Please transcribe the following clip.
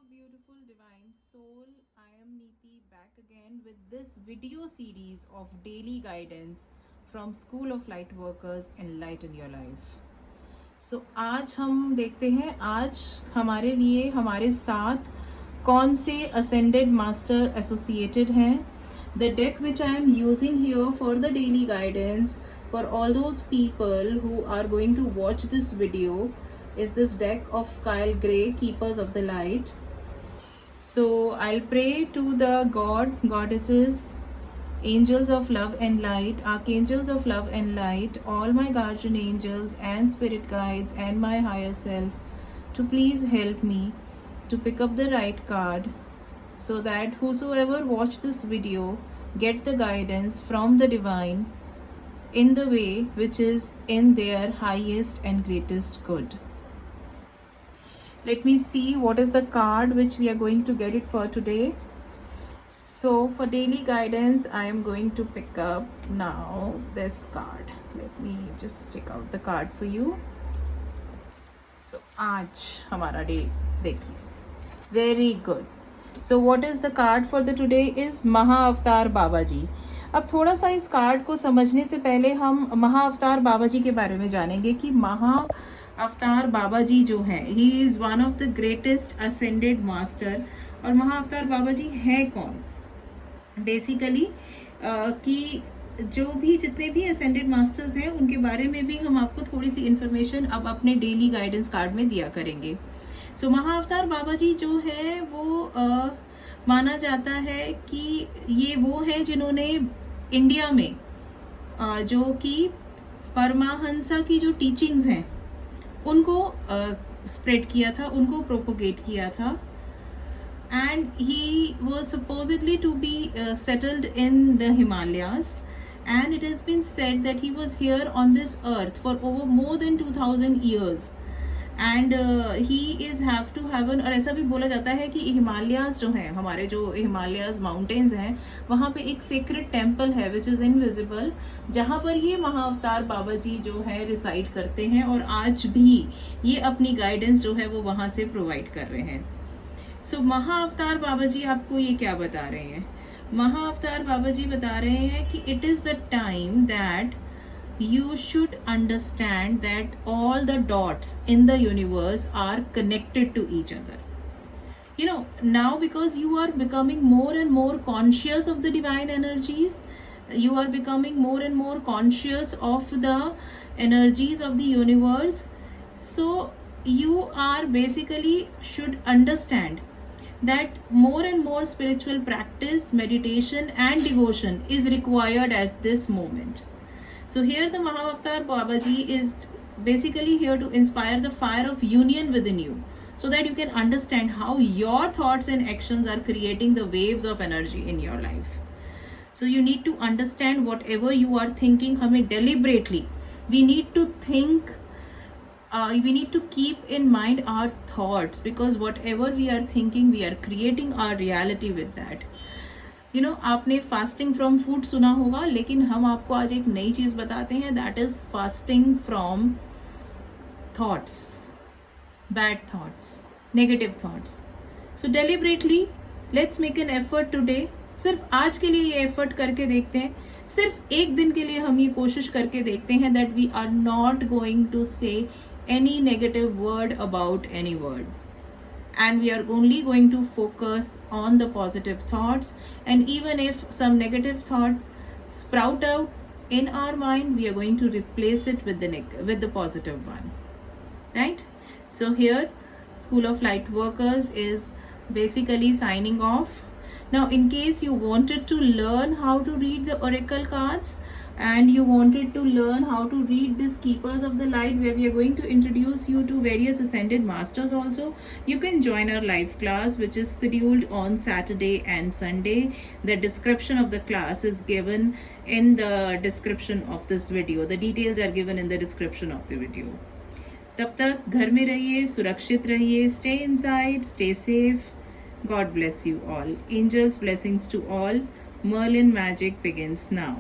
beautiful divine soul. I am Neeti back again with this video series of daily guidance from School of Light Workers Enlighten Your Life. So आज हम देखते हैं आज हमारे लिए हमारे साथ कौन से ascended master associated हैं. The deck which I am using here for the daily guidance for all those people who are going to watch this video is this deck of Kyle Gray, Keepers of the Light. So I'll pray to the God, goddesses, angels of love and light, archangels of love and light, all my guardian angels and spirit guides and my higher self to please help me to pick up the right card so that whosoever watch this video get the guidance from the divine in the way which is in their highest and greatest good. Let me see what is the card which we are going to get it for today. So for daily guidance, I am going to pick up now this card. Let me just check out the card for you. So आज हमारा day देखिए. Very good. So what is the card for the today is महाअवतार बाबा जी. अब थोड़ा सा इस card को समझने से पहले हम महाअवतार बाबा जी के बारे में जानेंगे कि महाअवतार बाबा जी जो हैं, he is one of the greatest ascended master. और महाअवतार बाबा जी है कौन? बेसिकली कि जो भी जितने भी असेंडेड मास्टर्स हैं उनके बारे में भी हम आपको थोड़ी सी इंफॉर्मेशन अब अपने डेली गाइडेंस कार्ड में दिया करेंगे. सो महाअवतार बाबा जी जो है वो माना जाता है कि ये वो है जिन्होंने इंडिया में जो कि परमाहंसा की जो टीचिंग्स हैं उनको स्प्रेड किया था, उनको प्रोपोगेट किया था. And he was supposedly to be settled in the Himalayas and it has been said that he was here on this earth for over more than 2000 years and he is have to have an. और ऐसा भी बोला जाता है कि हिमालयाज जो हैं, हमारे जो हिमालयाज माउंटेन्स हैं, वहाँ पे एक सेक्रेट टेम्पल है विच इज इनविजिबल, जहाँ पर ये महाअवतार बाबा जी जो है रिसाइड करते हैं और आज भी ये अपनी गाइडेंस जो है वो वहाँ से प्रोवाइड कर रहे हैं. सो महाअवतार बाबा जी आपको ये क्या बता रहे हैं? महाअवतार बाबा जी बता रहे हैं कि it is the time that you should understand that all the dots in the universe are connected to each other. You know, now because you are becoming more and more conscious of the divine energies, you are becoming more and more conscious of the energies of the universe. So you are basically should understand that more and more spiritual practice, meditation and devotion is required at this moment. So here the Mahavatar Babaji is basically here to inspire the fire of union within you so that you can understand how your thoughts and actions are creating the waves of energy in your life. So you need to understand whatever you are thinking, hame deliberately, we need to think, we need to keep in mind our thoughts because whatever we are thinking, we are creating our reality with that. You know, आपने fasting from food सुना होगा, लेकिन हम आपको आज एक नई चीज बताते हैं, that is fasting from thoughts, bad thoughts, negative thoughts. So deliberately let's make an effort today. सिर्फ आज के लिए ये एफर्ट करके देखते हैं, सिर्फ एक दिन के लिए हम ये कोशिश करके देखते हैं that we are not going to say any negative word about any word. And we are only going to focus on the positive thoughts, and even if some negative thought sprout out in our mind, we are going to replace it with the positive one, right? So here School of Light Workers is basically signing off. Now in case you wanted to learn how to read the oracle cards and you wanted to learn how to read these Keepers of the Light, where we are going to introduce you to various ascended masters also, you can join our live class which is scheduled on Saturday and Sunday. The description of the class is given in the description of this video. The details are given in the description of the video. तब तक घर में रहिए, सुरक्षित रहिए, stay inside, stay safe. God bless you all. Angels blessings to all. Merlin magic begins now.